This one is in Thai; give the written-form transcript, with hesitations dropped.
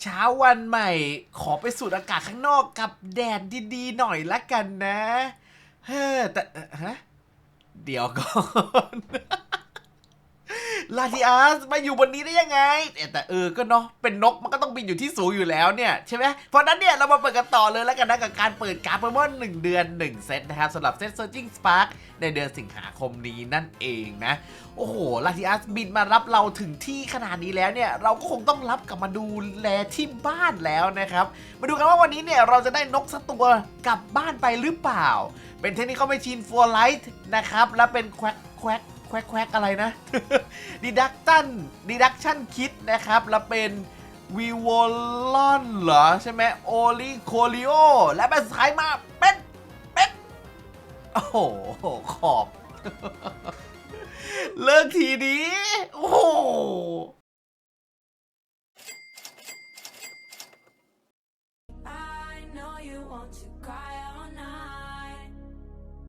เช้าวันใหม่ขอไปสูดอากาศข้างนอกกับแดดดีๆหน่อยละกันนะเฮ้อแต่ฮะเดี๋ยวก่อน ลาทิอัสมาอยู่บนนี้ได้ยังไงแต่ก็เนาะเป็นนกมันก็ต้องบินอยู่ที่สูงอยู่แล้วเนี่ยใช่ไหมเพราะนั้นเนี่ยเรามาเปิดกันต่อเลยแล้วกันนะกับการเปิดการ์ดโปเกมอน1 เดือน 1 เซตนะครับสำหรับเซต Surging Spark ในเดือนสิงหาคมนี้นั่นเองนะโอ้โหลาทิอัสบินมารับเราถึงที่ขนาดนี้แล้วเนี่ยเราก็คงต้องรับกลับมาดูแลที่บ้านแล้วนะครับมาดูกันว่าวันนี้เนี่ยเราจะได้นกสักตัวกลับบ้านไปหรือเปล่าเป็นเทคนิคเข้าไปชินฟัวไลท์นะครับและเป็นแควกอะไรนะ deduction kit นะครับแล้วเป็นวีวอลอนเหรอใช่ไหมโอลิโคลิโอและเป็นสายมาเป็นโอ้โหขอบ เลิกทีนี้โอ้โห